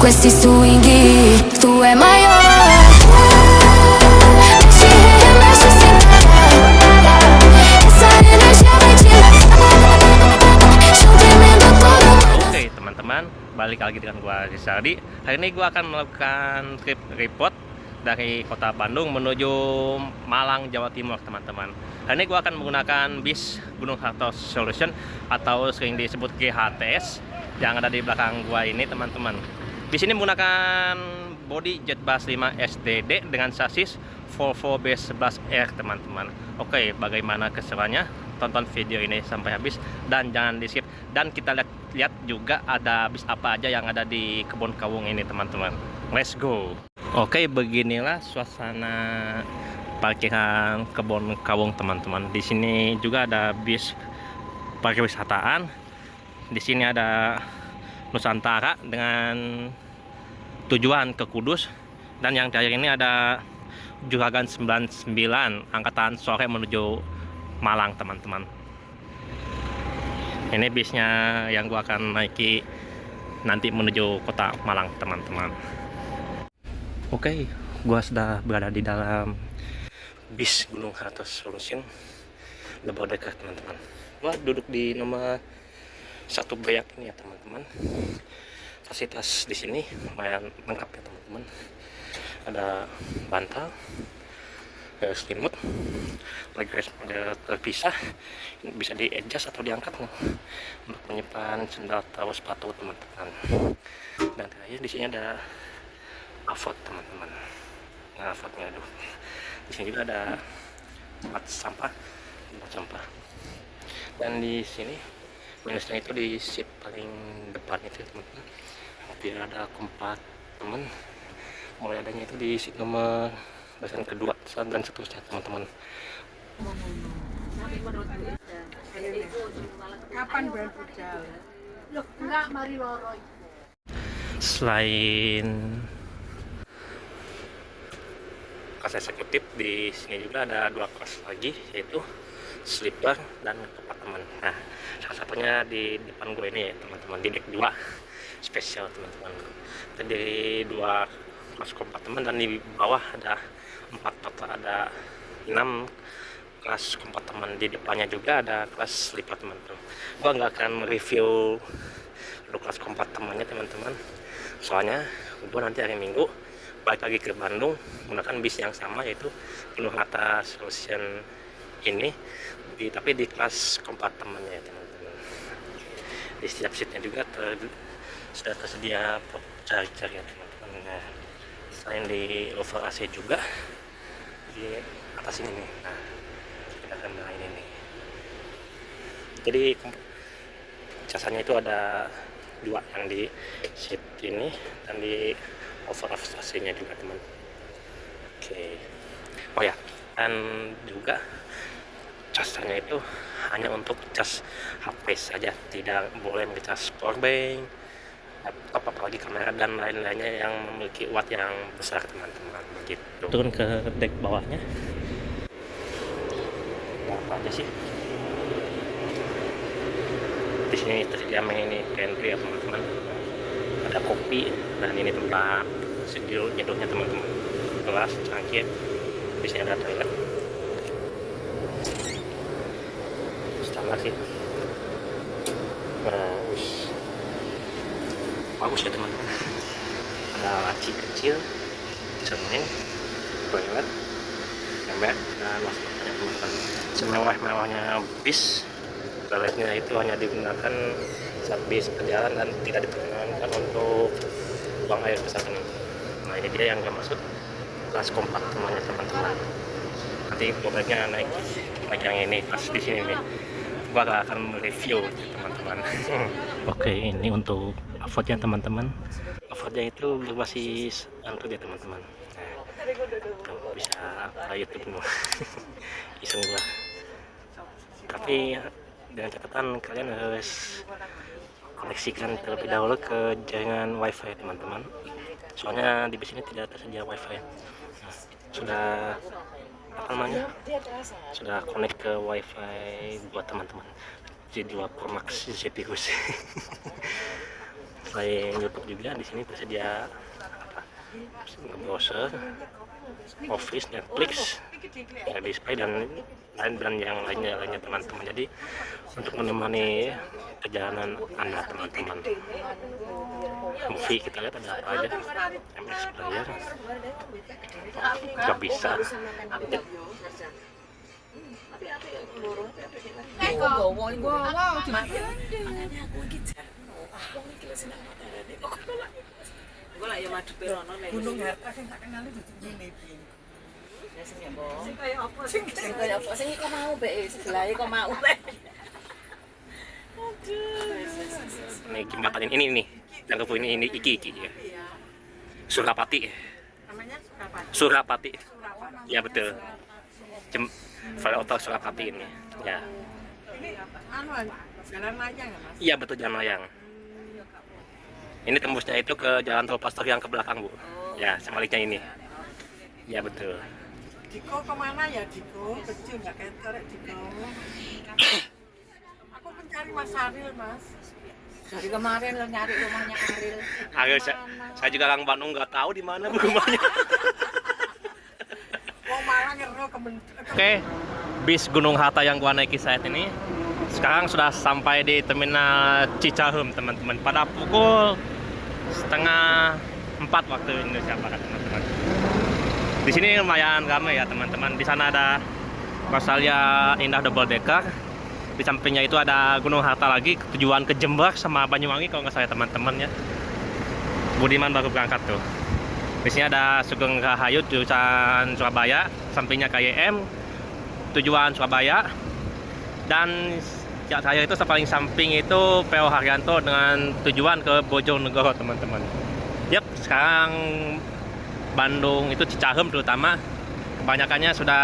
questi swing, tu è maior. Oke teman-teman, balik lagi dengan gua Rizaldi. Hari ini gua akan melakukan trip report dari kota Bandung menuju Malang, Jawa Timur, teman-teman. Hari ini gua akan menggunakan bis Gunung Hartos Solution atau sering disebut GHTS yang ada di belakang gua ini, teman-teman. Bis ini menggunakan bodi Jetbus 5 SDD dengan sasis Volvo B11R, teman-teman. Oke, bagaimana keseruannya? Tonton video ini sampai habis dan jangan di skip. Dan kita lihat juga ada bis apa aja yang ada di kebun kawung ini, teman-teman. Let's go. Oke, beginilah suasana parkiran kebun kawung, teman-teman. Di sini juga ada bis pariwisataan. Di sini ada Nusantara dengan tujuan ke Kudus, dan yang terakhir ini ada Juragan 99 angkatan sore menuju Malang, teman-teman. Ini bisnya yang gua akan naiki nanti menuju kota Malang, teman-teman. Oke, gua sudah berada di dalam bis Gunung Hartos Solution Lebordeker, teman-teman. Gua duduk di nomor 1 beyak ini ya, teman-teman. Fasilitas di sini lumayan lengkap ya, teman-teman. Ada bantal, selimut, leggings terpisah, bisa di adjust atau diangkat untuk menyimpan sendal atau sepatu, teman-teman. Dan terakhir di sini ada avot, teman-teman. Nah, avotnya aduh. Di sini juga ada tempat sampah, Dan di sini minusnya itu di seat paling depan itu, teman-teman. Biar ada kompartemen. Mulai adanya itu di seat nomor bagian kedua dan seterusnya, teman-teman. Kapan berputar? Loh, enggak, mari loro. Selain kelas eksekutif, di sini juga ada 2 kelas lagi, yaitu sleeper dan kompartemen. Nah, salah satunya di depan gue ini ya, teman-teman, di deck 2 spesial, teman-teman. Terdiri 2 kelas kompartemen dan di bawah ada 4 total, ada 6 kelas kompartemen. Di depannya juga ada kelas sleeper, teman-teman. Gua nggak akan review kelas kompartemennya, teman-teman, soalnya gua nanti hari Minggu balik lagi ke Bandung menggunakan bis yang sama, yaitu Gunung Hartos Solution ini, tapi di kelas kompartemennya, teman-teman. Di setiap seatnya juga sudah tersedia cari-cari, teman-teman. Nah, selain di over AC juga di atas ini nih. Nah, kita akan main ini nih. Jadi jasanya itu ada 2, yang di seat ini dan di over AC nya juga, teman. Oke. Oh ya, dan juga jasanya itu hanya untuk cas HP saja, tidak boleh ngecas powerbank, laptop, apalagi kamera dan lain-lainnya yang memiliki watt yang besar, teman-teman. Begitu. Turun ke deck bawahnya. Apa aja sih? Di sini tersedia mini pantry ya, teman-teman. Ada kopi dan ini tempat nyeduhnya, teman-teman. Gelas, cangkir. Di sini ada toilet. Standar sih. Nah, bagus ya, teman-teman. Ada laci kecil, cermin, toilet, ember, dan wastafel, teman-teman. Semewah-mewahnya bis, toiletnya itu hanya digunakan saat bis berjalan dan tidak diperkenankan untuk buang air besar, teman-teman. Nah, ini dia yang gak masuk kelas kompartemennya, teman-teman. Nanti mobilnya naik yang ini pas di sini nih. Gua gak akan review, teman-teman. Oke, ini untuk avotnya, teman-teman. Avotnya itu berbasis Android ya, teman-teman. Nah, bisa YouTube semua. Iseng gua. Tapi dengan catatan kalian harus koneksikan terlebih dahulu ke jaringan WiFi, teman-teman. Soalnya di bis ini tidak tersedia WiFi. Nah, sudah apa namanya? Sudah connect ke WiFi buat teman-teman. J2 Pro Max Zephyrus. selain YouTube juga di sini tersedia browser, Office, Netflix, ya display dan yang lainnya teman-teman. Jadi untuk menemani perjalanan Anda teman-teman. Movie kita lihat ada apa aja, MX Player, nggak bisa. Gunung Harta sing tak kenali begini. Sing kaya apa sing kok mau be sebelahe kok mau be. Ini jembatan ini nih, yang ini iki ya. Surapati. Namanya Surapati. Surapati. Ya betul. Flyover Surapati ini. Ya. Ini jalan layang ya, Mas? Iya betul, jalan layang. Ini tembusnya itu ke jalan tol Pasteur yang ke belakang, Bu. Ya, sebaliknya ini. Ya betul. Diko kemana ya Diko? Kecil nggak kayak korek Diko. Aku mencari Mas Aril, Mas. Dari kemarin lo nyari rumahnya Aril. Aril, saya juga orang Bandung nggak tahu di mana Bu rumahnya. Mau malah nyero Oke, bis Gunung Hatta yang gua naiki saat ini sekarang sudah sampai di terminal Cicahem teman-teman pada pukul 3:30 waktu Indonesia Barat teman-teman. Di sini lumayan ramai ya teman-teman. Di sana ada Rosalia Indah Double Decker. Di sampingnya itu ada Gunung Hatta lagi, tujuan ke Jember sama Banyuwangi kalau nggak salah teman-teman ya. Budiman baru berangkat tuh. Di sini ada Sugeng Rahayu jurusan Surabaya, sampingnya KYM tujuan Surabaya, dan saya itu paling samping itu PO Haryanto dengan tujuan ke Bojonegoro teman-teman. Yap, sekarang Bandung itu Cicahem terutama kebanyakannya sudah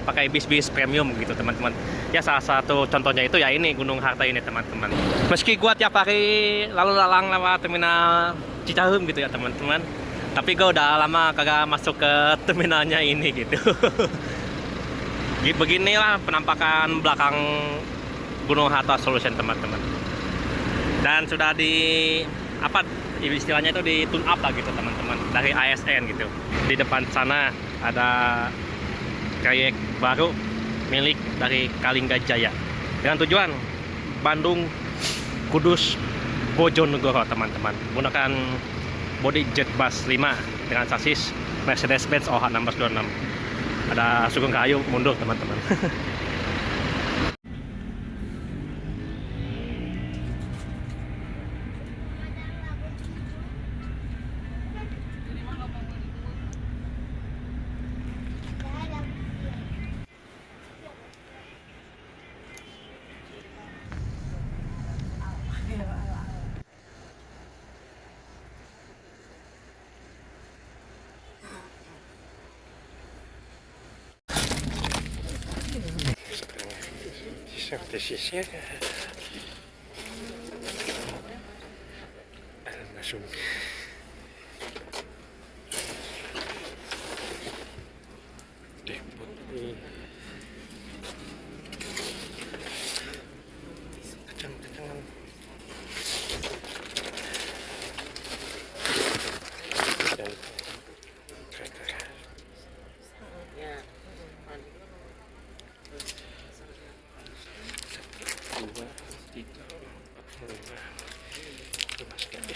pakai bis-bis premium gitu teman-teman. Ya salah satu contohnya itu ya ini Gunung Hatta ini teman-teman. Meski gua tiap hari lalu lalang lewat terminal Cicahem gitu ya teman-teman, tapi gue udah lama kagak masuk ke terminalnya ini gitu. Beginilah penampakan belakang Gunung Hatta Solution teman-teman. Dan sudah di apa istilahnya itu di tune up lah gitu teman-teman dari ASN gitu. Di depan sana ada trayek baru milik dari Kalingga Jaya dengan tujuan Bandung, Kudus, Bojonegoro teman-teman. Gunakan body jet bus 5 dengan sasis Mercedes-Benz OH 1626. Ada Sugeng Rahayu mundur teman-teman. Sisnya langsung depot ini kecang-kecangan dan kereta. Ya. Dua, tiga, empat, lima, 11 kali.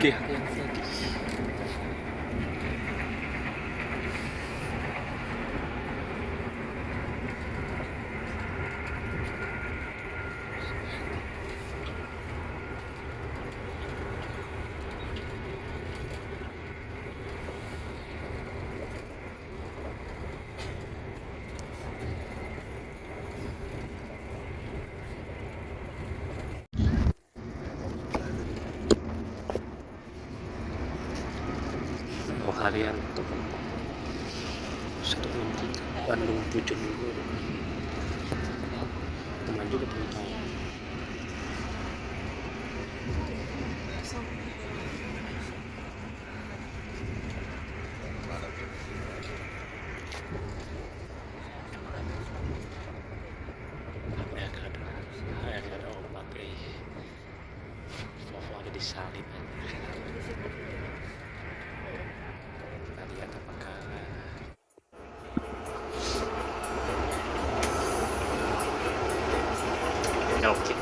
Oke. Harian untuk 163 Bandung Bojonegoro teman juga teman. Ada obat Vovo ada di salib. Kita lihat apakah oke.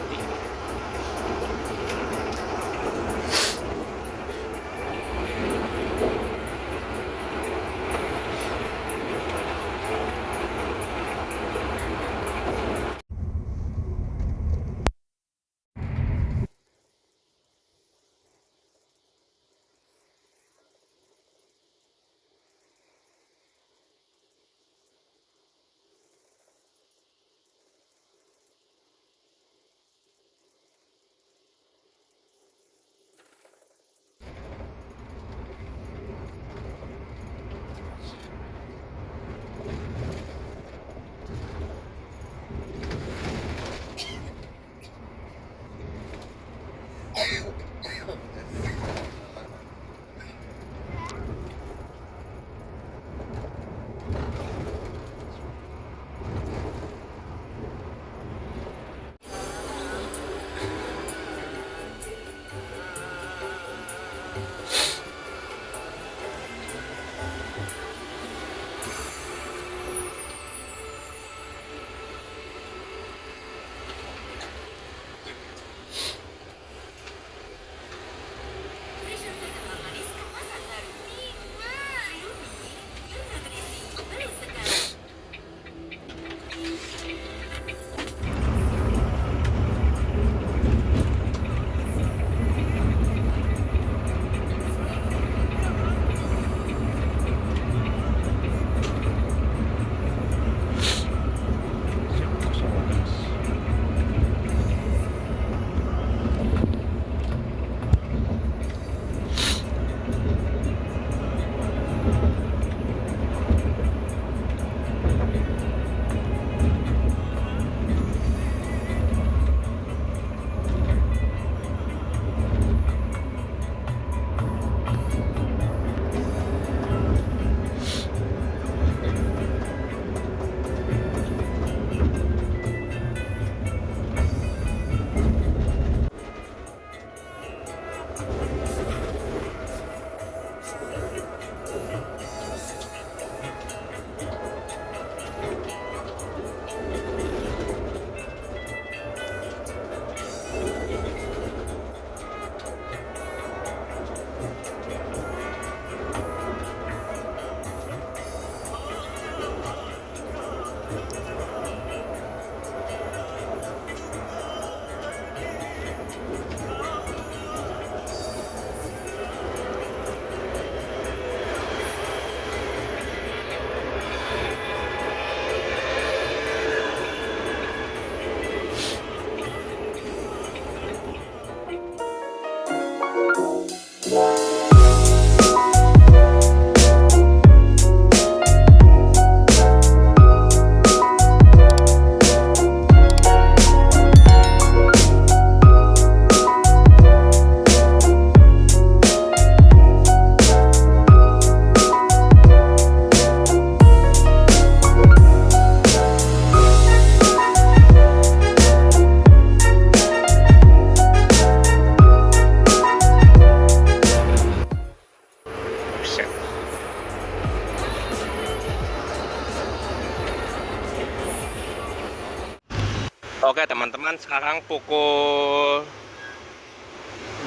Oke teman-teman, sekarang pukul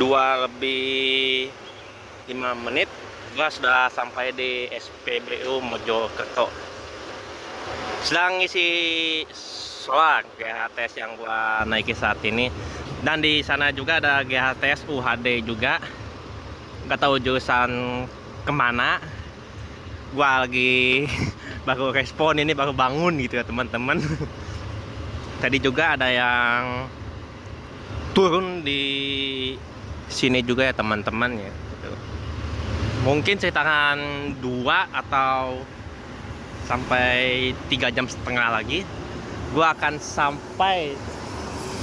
2:05 gua sudah sampai di SPBU Mojokerto. Sedang ngisi solar GHTS yang gua naiki saat ini, dan di sana juga ada GHTS UHD juga. Nggak tahu jurusan kemana. Gua lagi baru respon ini, baru bangun gitu ya teman-teman. Tadi juga ada yang turun di sini juga ya teman-teman ya. Mungkin sekitaran 2 atau sampai 3 jam setengah lagi gua akan sampai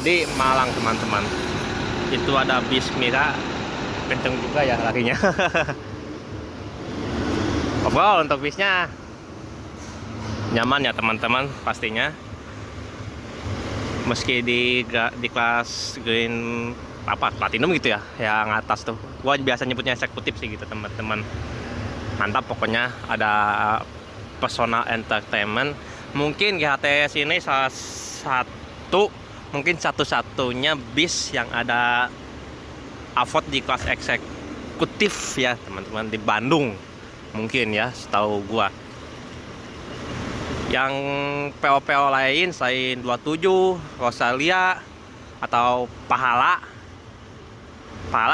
di Malang teman-teman. Itu ada bis Mira, kenceng juga ya larinya. Overall untuk bisnya nyaman ya teman-teman pastinya. Meski di kelas green platinum gitu ya, yang atas tuh. Gua biasa nyebutnya eksekutif sih gitu teman-teman. Mantap pokoknya, ada personal entertainment. Mungkin GHTS ini salah satu, mungkin satu-satunya bis yang ada AVOD di kelas eksekutif ya teman-teman di Bandung. Mungkin ya, setahu gua. Yang PO-PO lain selain 27, Rosalia atau Pahala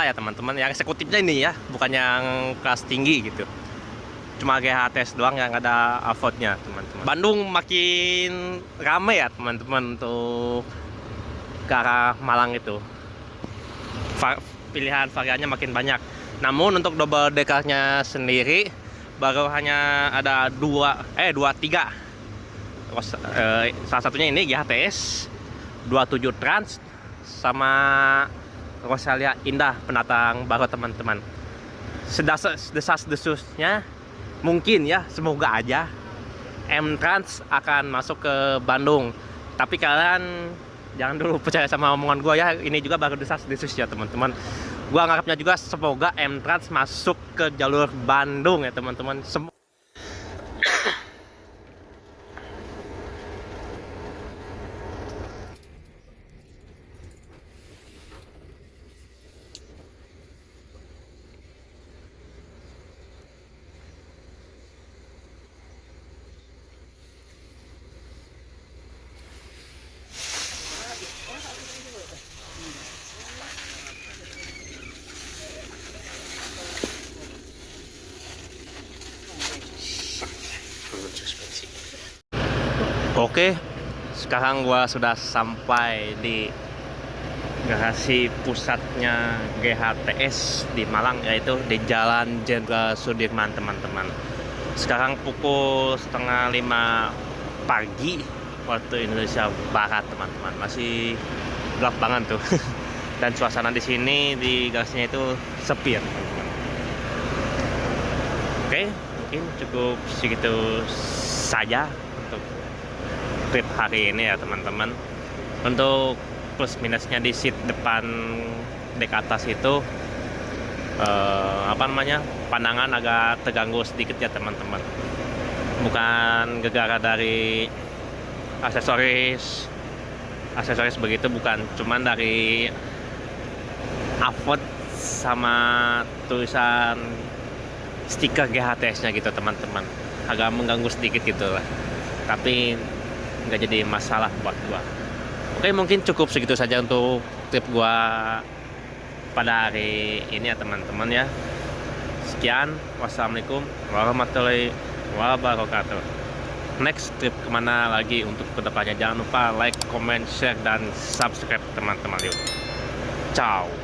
ya teman-teman, yang eksekutifnya ini ya, bukan yang kelas tinggi gitu. Cuma GHTS doang yang ada AVOD-nya teman-teman. Bandung makin rame ya teman-teman untuk ke arah Malang itu. Pilihan variannya makin banyak. Namun untuk double decker-nya sendiri baru hanya ada 3. Salah satunya ini GHTS 27 Trans sama Rosalia Indah pendatang baru teman-teman. Desas-desusnya mungkin ya, semoga aja M Trans akan masuk ke Bandung. Tapi kalian jangan dulu percaya sama omongan gue ya, ini juga baru desas-desus ya teman-teman. Gue ngarepnya juga semoga M Trans masuk ke jalur Bandung ya teman-teman. Oke, sekarang gua sudah sampai di garasi pusatnya GHTS di Malang, yaitu di Jalan Jenderal Sudirman teman-teman. Sekarang pukul 4:30 pagi waktu Indonesia Barat teman-teman. Masih gelap banget tuh. Dan suasana di sini di garasinya itu sepi ya teman-teman. Oke, mungkin cukup segitu saja untuk trip hari ini ya teman-teman. Untuk plus minusnya di seat depan dek atas itu pandangan agak terganggu sedikit ya teman-teman. Bukan gara-gara dari aksesoris begitu, bukan, cuman dari AVOD sama tulisan stiker GHTS-nya gitu teman-teman. Agak mengganggu sedikit gitu lah. Tapi nggak jadi masalah buat gua. Oke, mungkin cukup segitu saja untuk trip gua pada hari ini ya teman-teman ya. Sekian, wassalamualaikum warahmatullahi wabarakatuh. Next trip kemana lagi untuk kedepannya, jangan lupa like, comment, share, dan subscribe teman-teman yuk. Ciao.